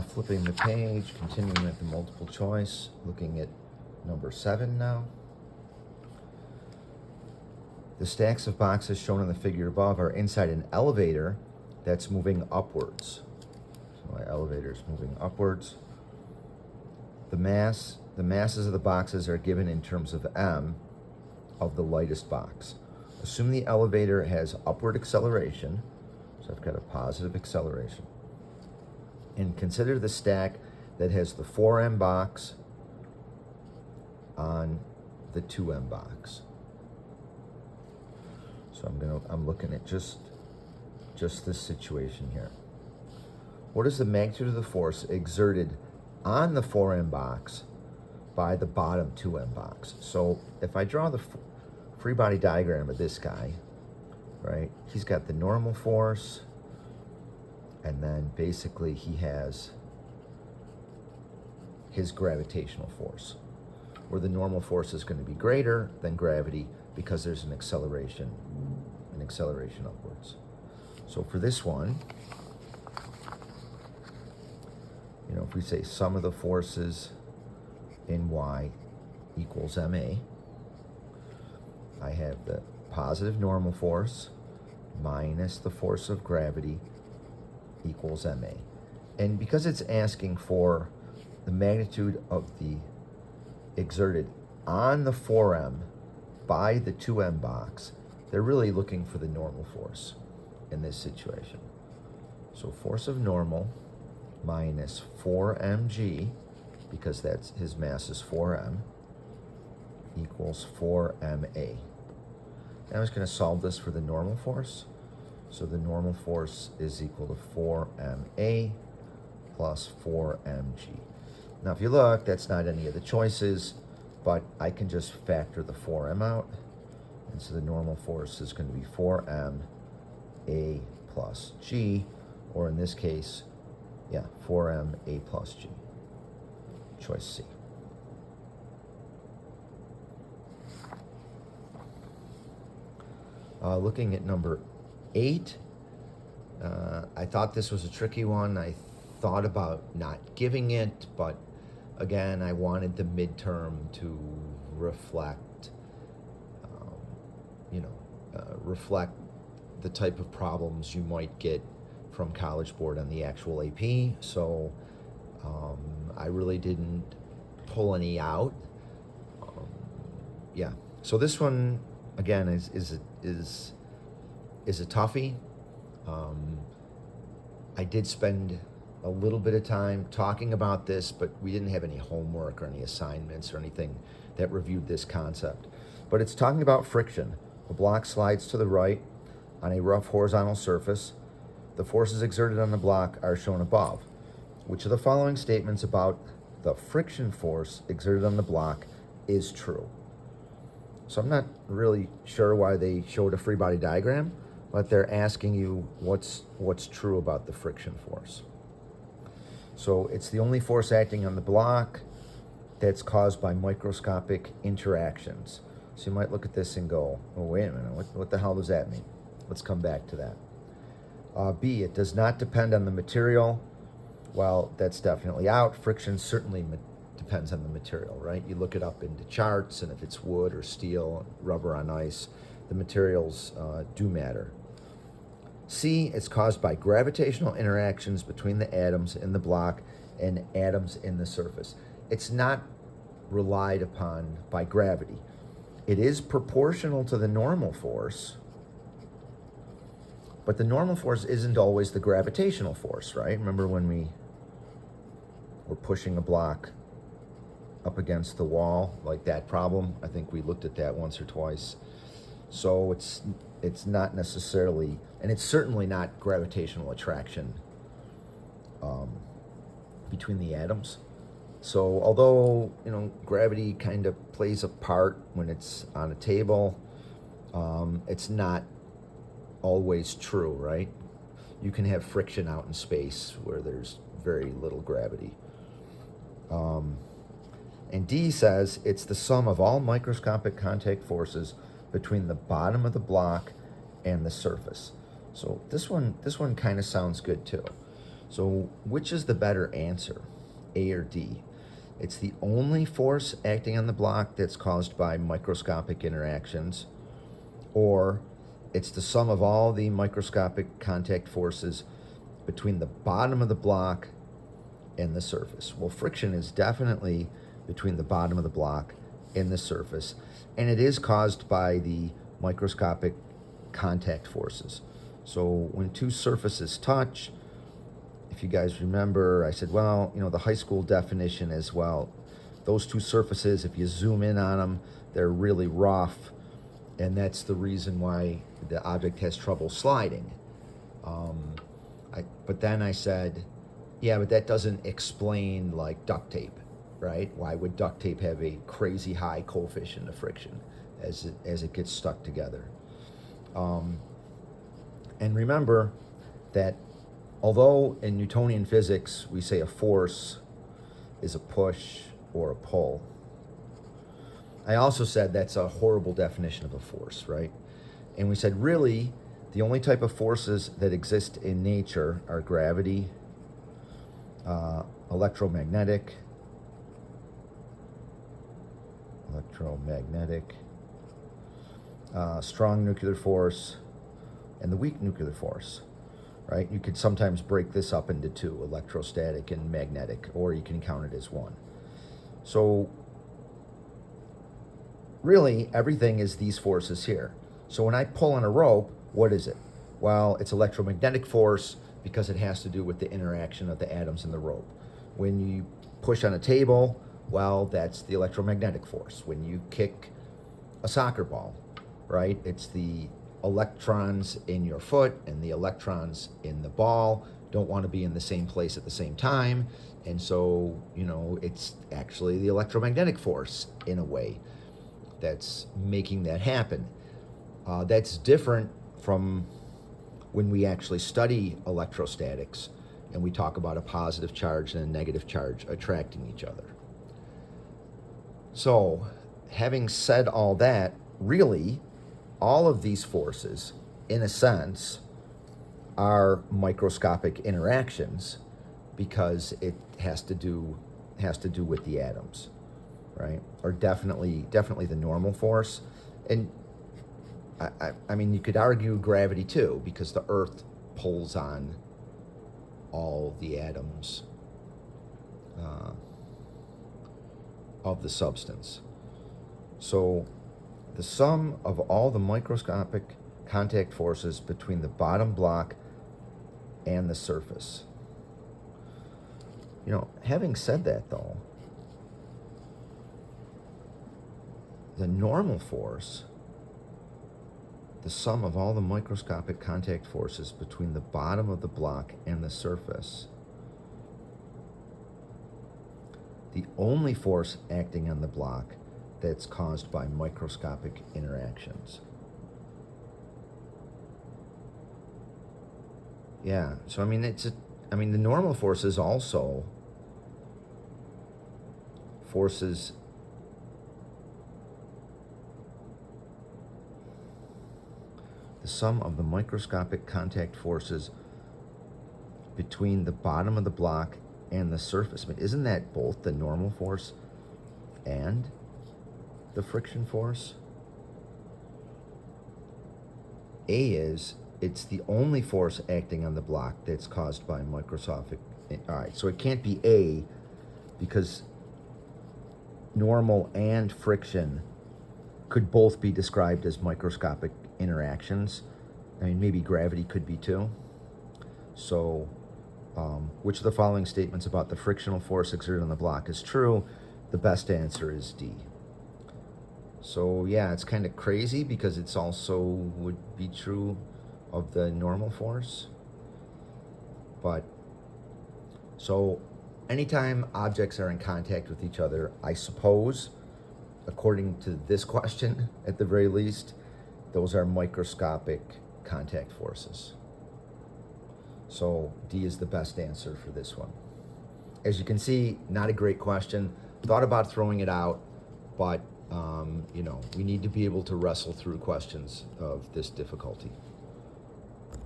Flipping the page, continuing with the multiple choice, looking at number 7 now. The stacks of boxes shown in the figure above are inside an elevator that's moving upwards. So my elevator is moving upwards. The masses of the boxes are given in terms of m of the lightest box. Assume the elevator has upward acceleration, so I've got a positive acceleration. And consider the stack that has the 4m box on the 2m box. So I'm looking at just this situation here. What is the magnitude of the force exerted on the 4m box by the bottom 2m box? So if I draw the free body diagram of this guy, right, he's got the normal force, and then basically he has his gravitational force, where the normal force is going to be greater than gravity because there's an acceleration upwards. So for this one, you know, if we say sum of the forces in y equals ma, I have the positive normal force minus the force of gravity equals ma. And because it's asking for the magnitude of the exerted on the 4m by the 2m box, they're really looking for the normal force in this situation. So force of normal minus 4mg, because that's his mass is 4m, equals 4ma. Now I'm just going to solve this for the normal force. So the normal force is equal to 4ma plus 4mg. Now if you look, that's not any of the choices, but I can just factor the 4m out. And so the normal force is going to be 4ma plus g, or in this case, 4ma plus g. Choice C. Looking at number 8, I thought this was a tricky one. I thought about not giving it, but again, I wanted the midterm to reflect, reflect the type of problems you might get from College Board on the actual AP. So I really didn't pull any out. So this one again is a toughie. I did spend a little bit of time talking about this, but we didn't have any homework or any assignments or anything that reviewed this concept. But it's talking about friction. A block slides to the right on a rough horizontal surface. The forces exerted on the block are shown above. Which of the following statements about the friction force exerted on the block is true? So I'm not really sure why they showed a free body diagram, but they're asking you what's true about the friction force. So it's the only force acting on the block that's caused by microscopic interactions. So you might look at this and go, oh, wait a minute, what the hell does that mean? Let's come back to that. B, it does not depend on the material. Well, that's definitely out. Friction certainly depends on the material, right? You look it up into charts, and if it's wood or steel, rubber on ice, the materials do matter. C, it's caused by gravitational interactions between the atoms in the block and atoms in the surface. It's not relied upon by gravity. It is proportional to the normal force, but the normal force isn't always the gravitational force, right? Remember when we were pushing a block up against the wall, like that problem? I think we looked at that once or twice. So it's not necessarily, and it's certainly not gravitational attraction between the atoms. So although, gravity kind of plays a part when it's on a table, it's not always true, right? You can have friction out in space where there's very little gravity. And D says it's the sum of all microscopic contact forces between the bottom of the block and the surface. So this one kind of sounds good too. So which is the better answer, A or D? It's the only force acting on the block that's caused by microscopic interactions, or it's the sum of all the microscopic contact forces between the bottom of the block and the surface. Well, friction is definitely between the bottom of the block and the surface, and it is caused by the microscopic contact forces. So when two surfaces touch, if you guys remember, I said, well, the high school definition as well, those two surfaces, if you zoom in on them, they're really rough, and that's the reason why the object has trouble sliding. But then I said, yeah, but that doesn't explain like duct tape, right? Why would duct tape have a crazy high coefficient of friction as it gets stuck together? And remember that although in Newtonian physics we say a force is a push or a pull, I also said that's a horrible definition of a force, right? And we said really the only type of forces that exist in nature are gravity, electromagnetic, strong nuclear force, and the weak nuclear force, right? You could sometimes break this up into two, electrostatic and magnetic, or you can count it as one. So really, everything is these forces here. So when I pull on a rope, what is it? Well, it's electromagnetic force because it has to do with the interaction of the atoms in the rope. When you push on a table, well, that's the electromagnetic force. When you kick a soccer ball, right, it's the electrons in your foot and the electrons in the ball don't want to be in the same place at the same time. And so, it's actually the electromagnetic force in a way that's making that happen. That's different from when we actually study electrostatics and we talk about a positive charge and a negative charge attracting each other. So, having said all that, really, all of these forces, in a sense, are microscopic interactions because it has to do with the atoms, right? Or definitely the normal force. And I mean, you could argue gravity too, because the Earth pulls on all the atoms of the substance. So the sum of all the microscopic contact forces between the bottom block and the surface. Having said that though, the normal force, the sum of all the microscopic contact forces between the bottom of the block and the surface, the only force acting on the block that's caused by microscopic interactions. Yeah, so I mean, the normal force is also forces the sum of the microscopic contact forces between the bottom of the block and the surface. I mean, isn't that both the normal force and the friction force? It's the only force acting on the block that's caused by microscopic. All right, so it can't be A because normal and friction could both be described as microscopic interactions. I mean, maybe gravity could be too. So, which of the following statements about the frictional force exerted on the block is true? The best answer is D. So yeah, it's kind of crazy because it's also would be true of the normal force. But so anytime objects are in contact with each other, I suppose, according to this question, at the very least, those are microscopic contact forces. So D is the best answer for this one. As you can see, not a great question. Thought about throwing it out, but we need to be able to wrestle through questions of this difficulty.